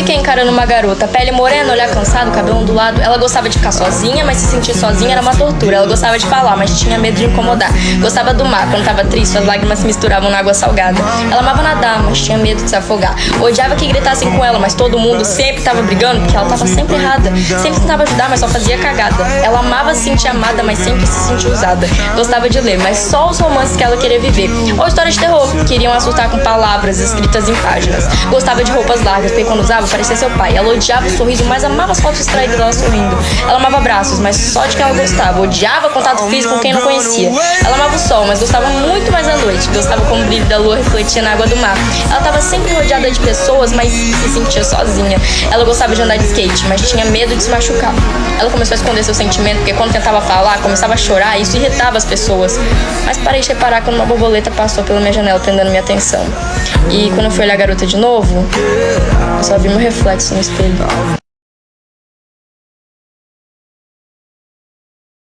fiquei encarando uma garota, pele morena, olhar cansado, cabelo ondulado. Ela gostava de ficar sozinha, mas se sentir sozinha era uma tortura. Ela gostava de falar, mas tinha medo de incomodar. Gostava do mar, quando tava triste, suas lágrimas se misturavam na água salgada. Ela amava nadar, mas tinha medo de se afogar. Odiava que gritassem com ela, mas todo mundo sempre tava brigando, porque ela tava sempre errada. Sempre tentava ajudar, mas só fazia cagada. Ela amava se sentir amada, mas sempre se sentia usada. Gostava de ler, mas só os romances que ela queria viver. Ou histórias de terror, que queriam assustar com palavras escritas em páginas. Gostava de roupas largas, porque quando usava parecia seu pai. Ela odiava o sorriso, mas amava as fotos distraídas dela sorrindo. Ela amava abraços, mas só de quem ela gostava. Odiava contato físico com quem não conhecia. Ela amava o sol, mas gostava muito mais da noite. Gostava como o brilho da lua refletia na água do mar. Ela estava sempre rodeada de pessoas, mas se sentia sozinha. Ela gostava de andar de skate, mas tinha medo de se machucar. Ela começou a esconder seu sentimento, porque quando tentava falar, começava a chorar, e isso irritava as pessoas. Mas parei de reparar quando uma borboleta passou pela minha janela, prendendo minha atenção. E quando eu fui olhar a garota de novo, eu só vi meu reflexo no espelho.